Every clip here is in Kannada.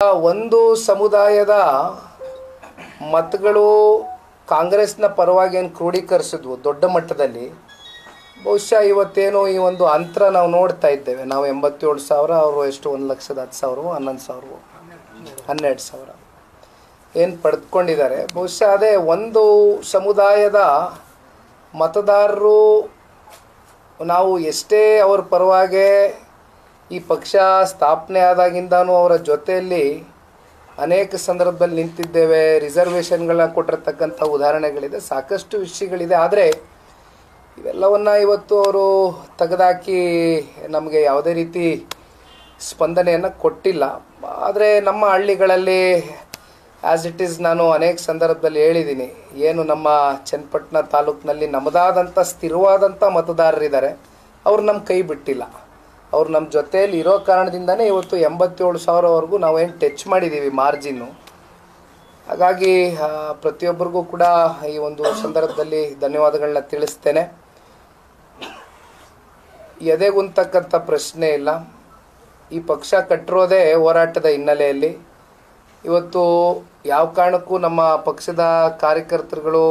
ಒಂದು ಸಮುದಾಯದ ಮತಗಳು ಕಾಂಗ್ರೆಸ್ನ ಪರವಾಗಿ ಏನು ಕ್ರೋಢೀಕರಿಸಿದ್ವು ದೊಡ್ಡ ಮಟ್ಟದಲ್ಲಿ. ಬಹುಶಃ ಇವತ್ತೇನು ಈ ಒಂದು ಅಂತರ ನಾವು ನೋಡ್ತಾ ಇದ್ದೇವೆ. ನಾವು 87,000, ಅವರು ಎಷ್ಟು 1,10,000, 11,000, 12,000 ಏನು ಪಡೆದುಕೊಂಡಿದ್ದಾರೆ. ಬಹುಶಃ ಅದೇ ಒಂದು ಸಮುದಾಯದ ಮತದಾರರು ನಾವು ಎಷ್ಟೇ ಅವ್ರ ಪರವಾಗಿ ಈ ಪಕ್ಷ ಸ್ಥಾಪನೆ ಆದಾಗಿಂದನೂ ಅವರ ಜೊತೆಯಲ್ಲಿ ಅನೇಕ ಸಂದರ್ಭದಲ್ಲಿ ನಿಂತಿದ್ದೇವೆ. ರಿಸರ್ವೇಷನ್ಗಳನ್ನ ಕೊಟ್ಟಿರ್ತಕ್ಕಂಥ ಉದಾಹರಣೆಗಳಿದೆ, ಸಾಕಷ್ಟು ವಿಷಯಗಳಿದೆ. ಆದರೆ ಇವೆಲ್ಲವನ್ನು ಇವತ್ತು ಅವರು ತೆಗೆದಾಕಿ ನಮಗೆ ಯಾವುದೇ ರೀತಿ ಸ್ಪಂದನೆಯನ್ನು ಕೊಟ್ಟಿಲ್ಲ. ಆದರೆ ನಮ್ಮ ಹಳ್ಳಿಗಳಲ್ಲಿ ಆ್ಯಸ್ ಇಟ್ ಈಸ್ ನಾನು ಅನೇಕ ಸಂದರ್ಭದಲ್ಲಿ ಹೇಳಿದ್ದೀನಿ, ಏನು ನಮ್ಮ ಚನ್ನಪಟ್ಟಣ ತಾಲೂಕಿನಲ್ಲಿ ನಮ್ಮದಾದಂಥ ಸ್ಥಿರವಾದಂಥ ಮತದಾರರಿದ್ದಾರೆ, ಅವ್ರು ನಮ್ಮ ಕೈ ಬಿಟ್ಟಿಲ್ಲ. ಅವ್ರು ನಮ್ಮ ಜೊತೆಯಲ್ಲಿ ಇರೋ ಕಾರಣದಿಂದನೇ ಇವತ್ತು 87,000ವರೆಗೂ ನಾವೇನು ಟಚ್ ಮಾಡಿದ್ದೀವಿ ಮಾರ್ಜಿನ್ನು. ಹಾಗಾಗಿ ಪ್ರತಿಯೊಬ್ಬರಿಗೂ ಕೂಡ ಈ ಒಂದು ಸಂದರ್ಭದಲ್ಲಿ ಧನ್ಯವಾದಗಳನ್ನ ತಿಳಿಸ್ತೇನೆ. ಎದೆಗುಂತಕ್ಕಂಥ ಪ್ರಶ್ನೆ ಇಲ್ಲ. ಈ ಪಕ್ಷ ಕಟ್ಟಿರೋದೇ ಹೋರಾಟದ ಹಿನ್ನೆಲೆಯಲ್ಲಿ. ಇವತ್ತು ಯಾವ ಕಾರಣಕ್ಕೂ ನಮ್ಮ ಪಕ್ಷದ ಕಾರ್ಯಕರ್ತರುಗಳು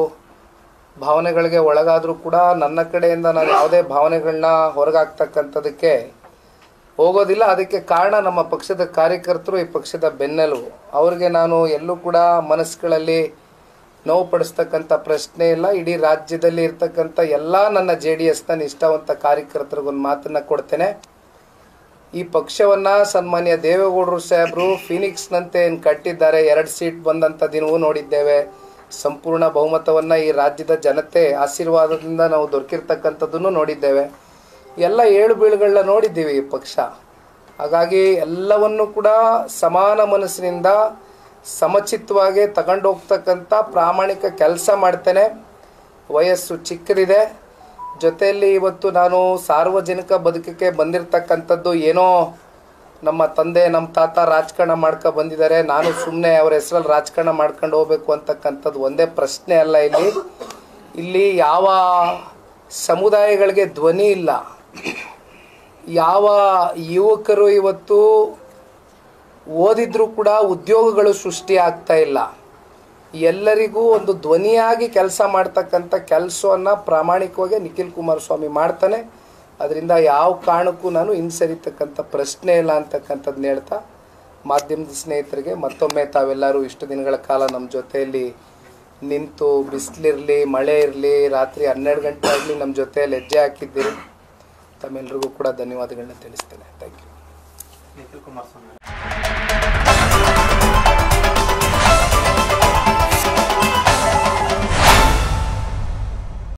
ಭಾವನೆಗಳಿಗೆ ಒಳಗಾದರೂ ಕೂಡ ನನ್ನ ಕಡೆಯಿಂದ ನಾನು ಯಾವುದೇ ಭಾವನೆಗಳನ್ನ ಹೊರಗಾಗ್ತಕ್ಕಂಥದಕ್ಕೆ ಹೋಗೋದಿಲ್ಲ. ಅದಕ್ಕೆ ಕಾರಣ ನಮ್ಮ ಪಕ್ಷದ ಕಾರ್ಯಕರ್ತರು, ಈ ಪಕ್ಷದ ಬೆನ್ನೆಲುಬು. ಅವ್ರಿಗೆ ನಾನು ಎಲ್ಲೂ ಕೂಡ ಮನಸ್ಸುಗಳಲ್ಲಿ ನೋವು ಪಡಿಸ್ತಕ್ಕಂಥ ಪ್ರಶ್ನೆ ಇಲ್ಲ. ಇಡೀ ರಾಜ್ಯದಲ್ಲಿ ಇರ್ತಕ್ಕಂಥ ಎಲ್ಲ ನನ್ನ JDSನ ನಿಷ್ಠಾವಂತ ಕಾರ್ಯಕರ್ತರಿಗೊಂದು ಮಾತನ್ನು ಕೊಡ್ತೇನೆ. ಈ ಪಕ್ಷವನ್ನು ಸನ್ಮಾನ್ಯ ದೇವೇಗೌಡರು ಸಾಹೇಬರು ಫಿನಿಕ್ಸ್ನಂತೆ ಏನು ಕಟ್ಟಿದ್ದಾರೆ. 2 ಸೀಟ್ ಬಂದಂಥ ದಿನವೂ ನೋಡಿದ್ದೇವೆ. ಸಂಪೂರ್ಣ ಬಹುಮತವನ್ನು ಈ ರಾಜ್ಯದ ಜನತೆ ಆಶೀರ್ವಾದದಿಂದ ನಾವು ದೊರಕಿರ್ತಕ್ಕಂಥದ್ದನ್ನು ನೋಡಿದ್ದೇವೆ. ಎಲ್ಲ ಏಳು ಬೀಳುಗಳನ್ನ ನೋಡಿದ್ದೀವಿ ಈ ಪಕ್ಷ. ಹಾಗಾಗಿ ಎಲ್ಲವನ್ನು ಕೂಡ ಸಮಾನ ಮನಸ್ಸಿನಿಂದ ಸಮಚಿತ್ತವಾಗಿ ತಗೊಂಡು ಹೋಗ್ತಕ್ಕಂಥ ಪ್ರಾಮಾಣಿಕ ಕೆಲಸ ಮಾಡ್ತೇನೆ. ವಯಸ್ಸು ಚಿಕ್ಕದಿದೆ, ಜೊತೆಯಲ್ಲಿ ಇವತ್ತು ನಾನು ಸಾರ್ವಜನಿಕ ಬದುಕಕ್ಕೆ ಬಂದಿರತಕ್ಕಂಥದ್ದು ಏನೋ ನಮ್ಮ ತಂದೆ ನಮ್ಮ ತಾತ ರಾಜಕಾರಣ ಮಾಡ್ಕೊ ಬಂದಿದ್ದಾರೆ, ನಾನು ಸುಮ್ಮನೆ ಅವರ ಹೆಸರಲ್ಲಿ ರಾಜಕಾರಣ ಮಾಡ್ಕೊಂಡು ಹೋಗ್ಬೇಕು ಅಂತಕ್ಕಂಥದ್ದು ಒಂದೇ ಪ್ರಶ್ನೆ ಅಲ್ಲ. ಇಲ್ಲಿ ಯಾವ ಸಮುದಾಯಗಳಿಗೆ ಧ್ವನಿ ಇಲ್ಲ, ಯಾವ ಯುವಕರು ಇವತ್ತು ಓದಿದ್ರೂ ಕೂಡ ಉದ್ಯೋಗಗಳು ಸೃಷ್ಟಿ ಆಗ್ತಾ ಇಲ್ಲ, ಎಲ್ಲರಿಗೂ ಒಂದು ಧ್ವನಿಯಾಗಿ ಕೆಲಸ ಮಾಡ್ತಕ್ಕಂಥ ಕೆಲಸವನ್ನು ಪ್ರಾಮಾಣಿಕವಾಗಿ ನಿಖಿಲ್ ಕುಮಾರಸ್ವಾಮಿ ಮಾಡ್ತಾನೆ. ಅದರಿಂದ ಯಾವ ಕಾರಣಕ್ಕೂ ನಾನು ಹಿಂಸರಿತಕ್ಕಂಥ ಪ್ರಶ್ನೆ ಇಲ್ಲ ಅಂತಕ್ಕಂಥದ್ದನ್ನ ಹೇಳ್ತಾ, ಮಾಧ್ಯಮದ ಸ್ನೇಹಿತರಿಗೆ ಮತ್ತೊಮ್ಮೆ ತಾವೆಲ್ಲರೂ ಇಷ್ಟು ದಿನಗಳ ಕಾಲ ನಮ್ಮ ಜೊತೆಯಲ್ಲಿ ನಿಂತು ಬಿಸಿಲಿರಲಿ ಮಳೆ ಇರಲಿ ರಾತ್ರಿ 12 ಗಂಟೆ ಆಗಲಿ ನಮ್ಮ ಜೊತೆಯಲ್ಲಿ ಹೆಜ್ಜೆ ಹಾಕಿದ್ದೀರಿ. ತಮ್ಮೆಲ್ಲರಿಗೂ ಕೂಡ ಧನ್ಯವಾದಗಳನ್ನ ತಿಳಿಸ್ತೇನೆ. Thank you.